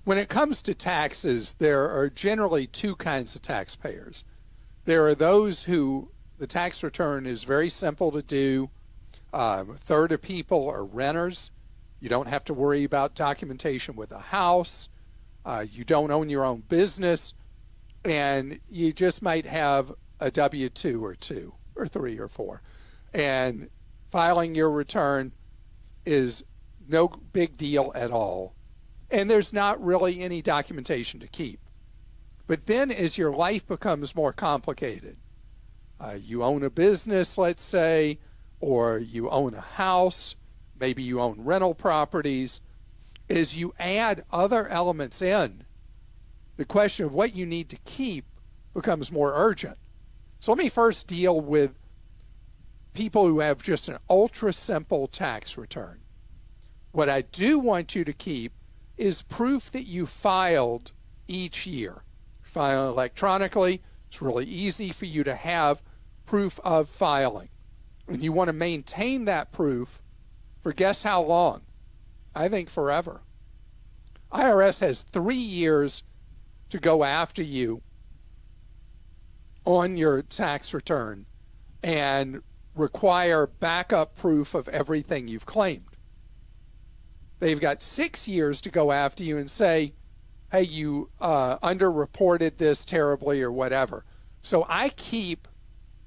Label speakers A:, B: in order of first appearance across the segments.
A: When it comes to taxes, there are generally two kinds of taxpayers. There are those who the tax return is very simple to do. A third of people are renters. You don't have to worry about documentation with a house. You don't own your own business. And you just might have a W-2 or 2 or 3 or 4. And filing your return is no big deal at all. And there's not really any documentation to keep. But then as your life becomes more complicated, you own a business, let's say, or you own a house, maybe you own rental properties, as you add other elements in, the question of what you need to keep becomes more urgent. So let me first deal with people who have just an ultra simple tax return. What I do want you to keep is proof that you filed each year. File electronically. It's really easy for you to have proof of filing. And you want to maintain that proof for guess how long? I think forever. IRS has 3 years to go after you on your tax return and require backup proof of everything you've claimed. They've got 6 years to go after you and say, hey, you underreported this terribly or whatever. So I keep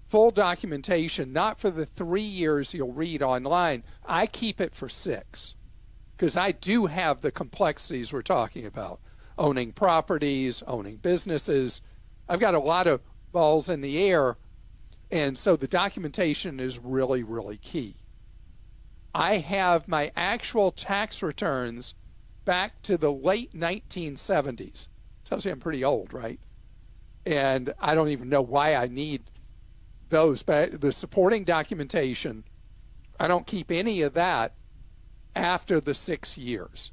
A: full documentation, not for the 3 years you'll read online. I keep it for 6 because I do have the complexities we're talking about. Owning properties, owning businesses. I've got a lot of balls in the air, and so the documentation is really, really key. I have my actual tax returns back to the late 1970s. Tells you I'm pretty old, right? And I don't even know why I need those, but the supporting documentation, I don't keep any of that after the 6 years.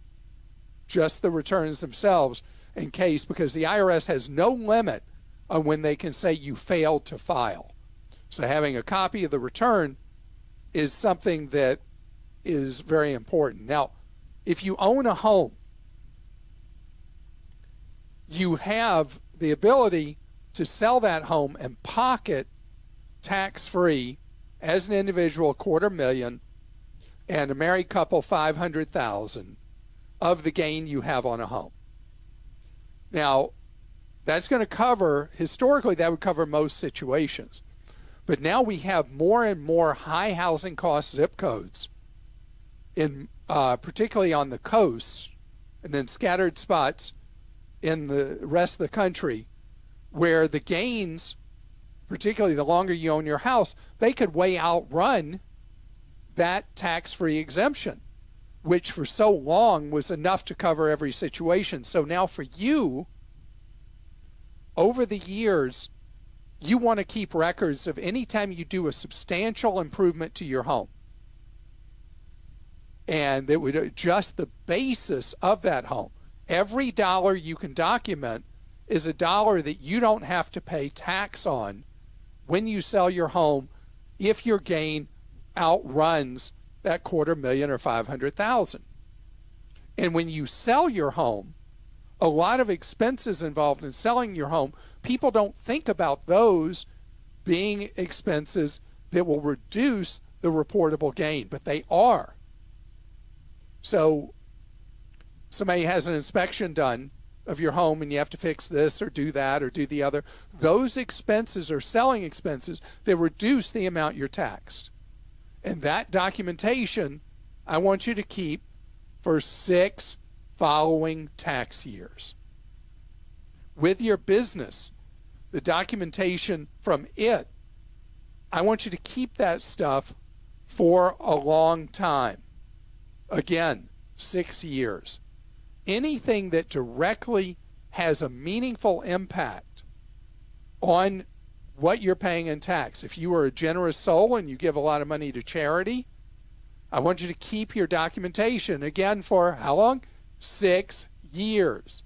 A: Just the returns themselves in case, because the IRS has no limit on when they can say you failed to file. So having a copy of the return is something that is very important. Now, if you own a home, you have the ability to sell that home and pocket tax-free as an individual $250,000 and a married couple $500,000 of the gain you have on a home. Now, that's going to cover, historically that would cover most situations. But now we have more and more high housing cost zip codes in particularly on the coast and then scattered spots in the rest of the country where the gains, particularly the longer you own your house, they could way outrun that tax-free exemption, which for so long was enough to cover every situation. So now for you, over the years, you want to keep records of any time you do a substantial improvement to your home. And that would adjust the basis of that home. Every dollar you can document is a dollar that you don't have to pay tax on when you sell your home if your gain outruns that $250,000 or $500,000. And when you sell your home, a lot of expenses involved in selling your home, people don't think about those being expenses that will reduce the reportable gain, but they are. So somebody has an inspection done of your home and you have to fix this or do that or do the other. Those expenses are selling expenses that reduce the amount you're taxed. And that documentation I want you to keep for 6 following tax years. With your business, the documentation from it, I want you to keep that stuff for a long time. Again, 6 years. Anything that directly has a meaningful impact on what you're paying in tax. If you are a generous soul and you give a lot of money to charity, I want you to keep your documentation, again, for how long? 6 years.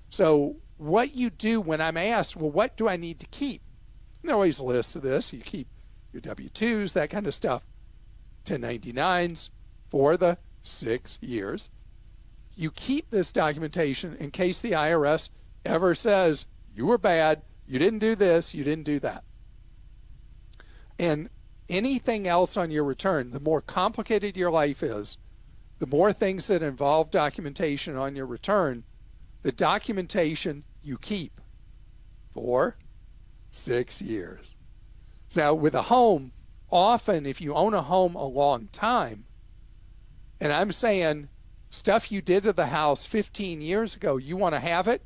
A: So what you do when I'm asked, well, what do I need to keep? And there are always lists of this. You keep your W-2s, that kind of stuff, 1099s for the 6 years. You keep this documentation in case the IRS ever says, you were bad, you didn't do this, you didn't do that. And anything else on your return, the more complicated your life is, the more things that involve documentation on your return, the documentation you keep for 6 years. Now, with a home, often if you own a home a long time, and I'm saying stuff you did to the house 15 years ago, you want to have it,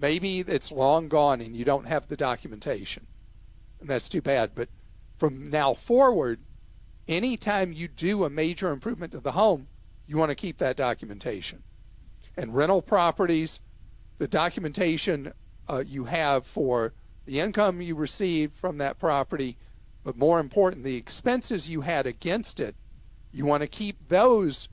A: maybe it's long gone and you don't have the documentation. And that's too bad. But from now forward, anytime you do a major improvement to the home, you want to keep that documentation. And rental properties, the documentation you have for the income you received from that property, but more important, the expenses you had against it, you want to keep those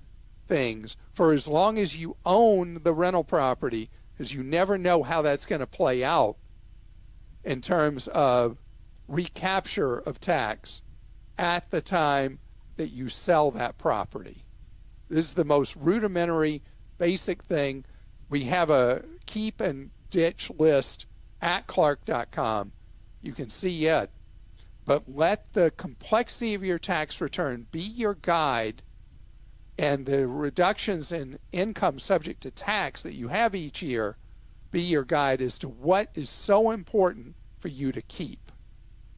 A: things for as long as you own the rental property, because you never know how that's going to play out in terms of recapture of tax at the time that you sell that property. This is the most rudimentary, basic thing. We have a keep and ditch list at Clark.com. You can see it. But let the complexity of your tax return be your guide, and the reductions in income subject to tax that you have each year be your guide as to what is so important for you to keep.